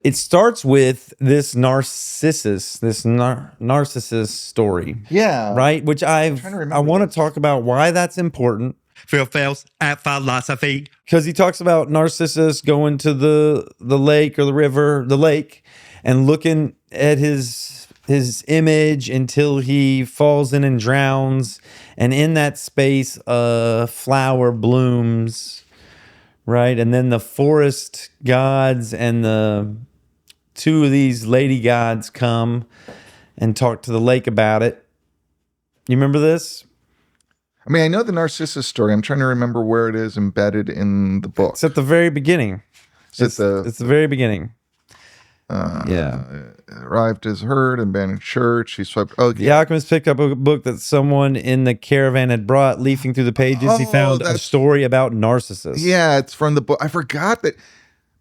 it starts with this Narcissus, Narcissus story. Yeah. Right? Which I want to talk about why that's important. Phil Phails at philosophy. Because he talks about Narcissus going to the lake or the river, the lake, and looking at his image until he falls in and drowns. And in that space, a flower blooms, right? And then the forest gods and the two of these lady gods come and talk to the lake about it. You remember this? I mean, I know the Narcissus story. I'm trying to remember where it is embedded in the book. It's at the very beginning. It's the very beginning. Arrived as herd, abandoned church. He swept. Oh, The Alchemist picked up a book that someone in the caravan had brought. Leafing through the pages, he found a story about Narcissus. Yeah, it's from the book. I forgot that.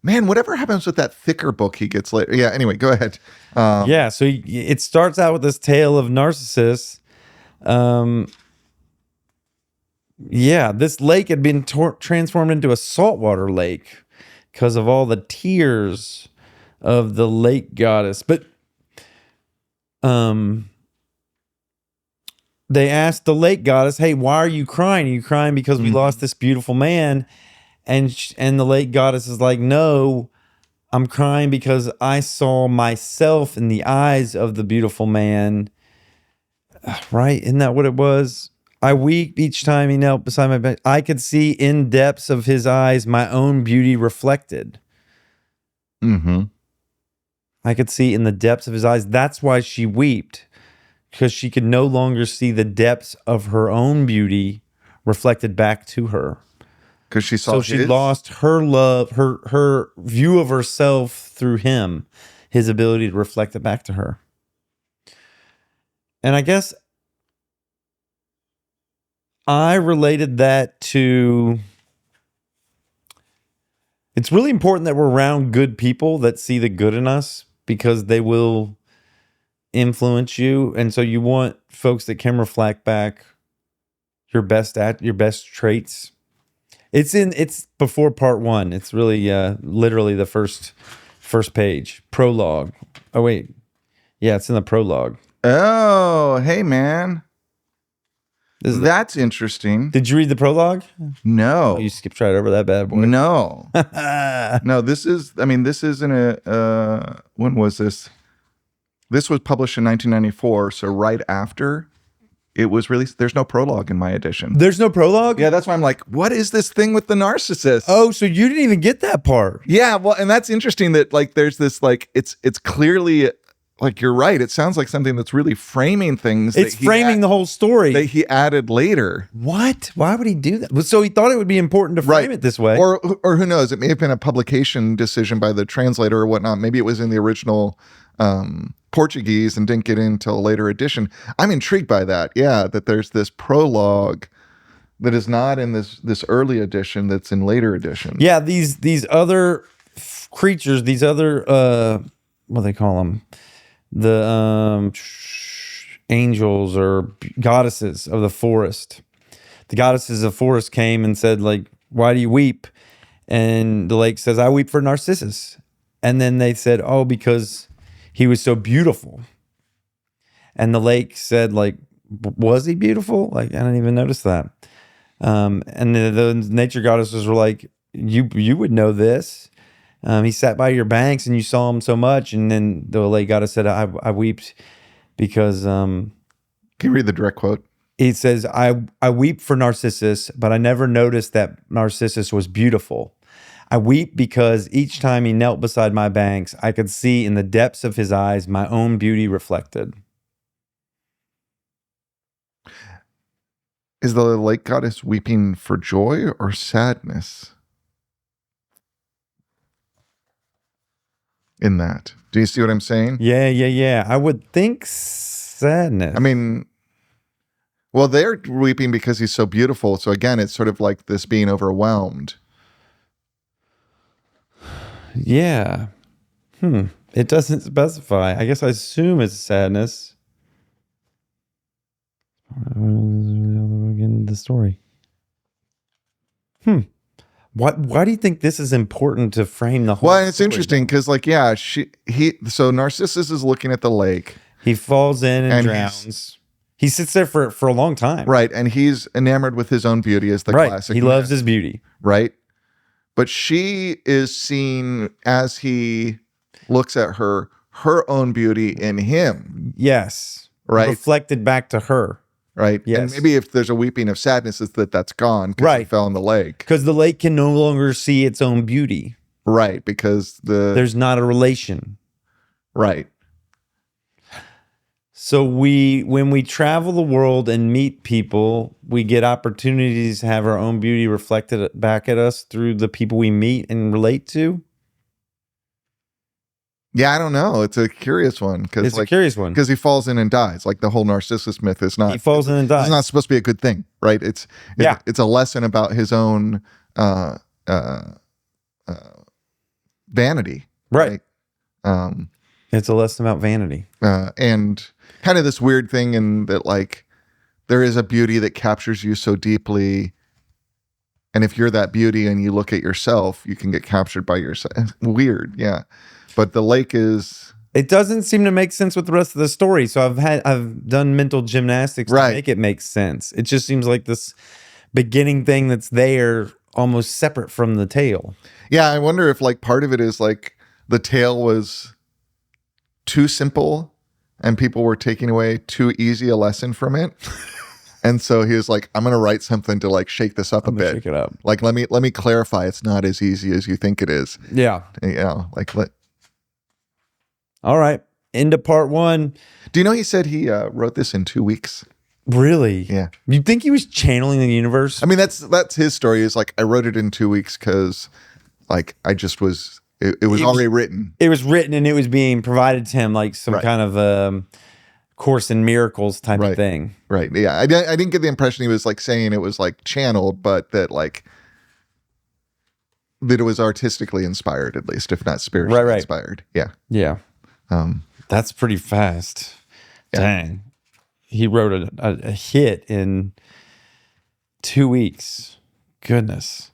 Man, whatever happens with that thicker book he gets later. Yeah, anyway, go ahead. So it starts out with this tale of Narcissus. This lake had been transformed into a saltwater lake because of all the tears of the lake goddess. But they asked the lake goddess, "Hey, why are you crying? Are you crying because we lost this beautiful man?" And the lake goddess is like, "No, I'm crying because I saw myself in the eyes of the beautiful man." Right? Isn't that what it was? I weep each time he knelt beside my bed. I could see in depths of his eyes my own beauty reflected. Mm-hmm. I could see in the depths of his eyes. That's why she wept, because she could no longer see the depths of her own beauty reflected back to her. Because she saw. So she lost her love, her view of herself through him, his ability to reflect it back to her. And I guess I related that to, it's really important that we're around good people that see the good in us, because they will influence you. And so you want folks that can reflect back your best traits. It's before part 1. It's really literally the first page. Prologue. Oh wait. Yeah, it's in the prologue. Oh, hey man. That's interesting. Did you read the prologue? No. Oh, you skipped right over that bad boy. No. No, this is in a, when was this? This was published in 1994, so right after it was released. There's no prologue in my edition. There's no prologue? Yeah, that's why I'm like, what is this thing with the Narcissus? Oh, so you didn't even get that part. Yeah, well, and that's interesting that like there's this like it's clearly like you're right. It sounds like something that's really framing things. It's framing the whole story that he added later. What? Why would he do that? So he thought it would be important to frame it this way. Or who knows? It may have been a publication decision by the translator or whatnot. Maybe it was in the original Portuguese and didn't get in until a later edition. I'm intrigued by that. Yeah, that there's this prologue that is not in this early edition that's in later editions. Yeah, these other creatures, these other what do they call them? The angels or goddesses of the forest. The goddesses of the forest came and said, like, "Why do you weep?" And the lake says, "I weep for Narcissus." And then they said, "Oh, because he was so beautiful." And the lake said, like, "Was he beautiful? Like, I didn't even notice that." And the nature goddesses were like, you would know this. He sat by your banks and you saw him so much." And then the lake goddess said, I weep because... Can you read the direct quote? He says, I weep for Narcissus, but I never noticed that Narcissus was beautiful. I weep because each time he knelt beside my banks, I could see in the depths of his eyes my own beauty reflected. Is the lake goddess weeping for joy or sadness? In that. Do you see what I'm saying? Yeah. I would think sadness. I mean, well, they're weeping because he's so beautiful. So again, it's sort of like this being overwhelmed. Yeah. It doesn't specify. I guess I assume it's sadness. Again, the story. Why do you think this is important to frame the whole Well, it's story, interesting because, like, yeah, so Narcissus is looking at the lake, He falls in and And drowns. He sits there for a long time. right? And he's enamored with his own beauty, as the Right. classic. He loves his beauty. right? But she is seen, as he looks at her own beauty in him, Yes. Right. Reflected back to her. right? Yes. And maybe if there's a weeping of sadness, it's that's gone because he Right. fell in the lake, Because the lake can no longer see its own beauty. right? Because There's not a relation. right, So when we travel the world and meet people, we get opportunities to have our own beauty reflected back at us through the people we meet and relate to. yeah, I don't know. It's a curious one because It's a curious one. because he falls in and dies. Like the whole Narcissus myth is not. He falls in and dies. It's not supposed to be a good thing, right? Yeah. It's a lesson about his own vanity, Right. Like, It's a lesson about vanity. and kind of this weird thing in that, like, there is a beauty that captures you so deeply, and if you're that beauty and you look at yourself, you can get captured by yourself. Weird, yeah. But the lake is It doesn't seem to make sense with the rest of the story. So I've done mental gymnastics Right. to make it make sense. It just seems like this beginning thing that's there almost separate from the tale. yeah. I wonder if, like, part of it is like the tale was too simple and people were taking away too easy a lesson from it. And so he was like, I'm going to write something to, like, shake this up a bit. Shake it up. Like, let me clarify. It's not as easy as you think it is. Yeah. You know, like, All right. Into part one. do you know he said he wrote this in 2 weeks? Really? Yeah. You think he was channeling the universe? I mean, that's his story. Is like, I wrote it in 2 weeks because, like, I just was. It was already written. It was written and it was being provided to him like some Right. kind of Course in Miracles type Right. of thing. Right. Yeah. I didn't get the impression he was, like, saying it was, like, channeled, but that, like, that it was artistically inspired, at least, if not spiritually Right. inspired. Yeah. Yeah. That's pretty fast. Yeah. Dang. He wrote a hit in 2 weeks. Goodness.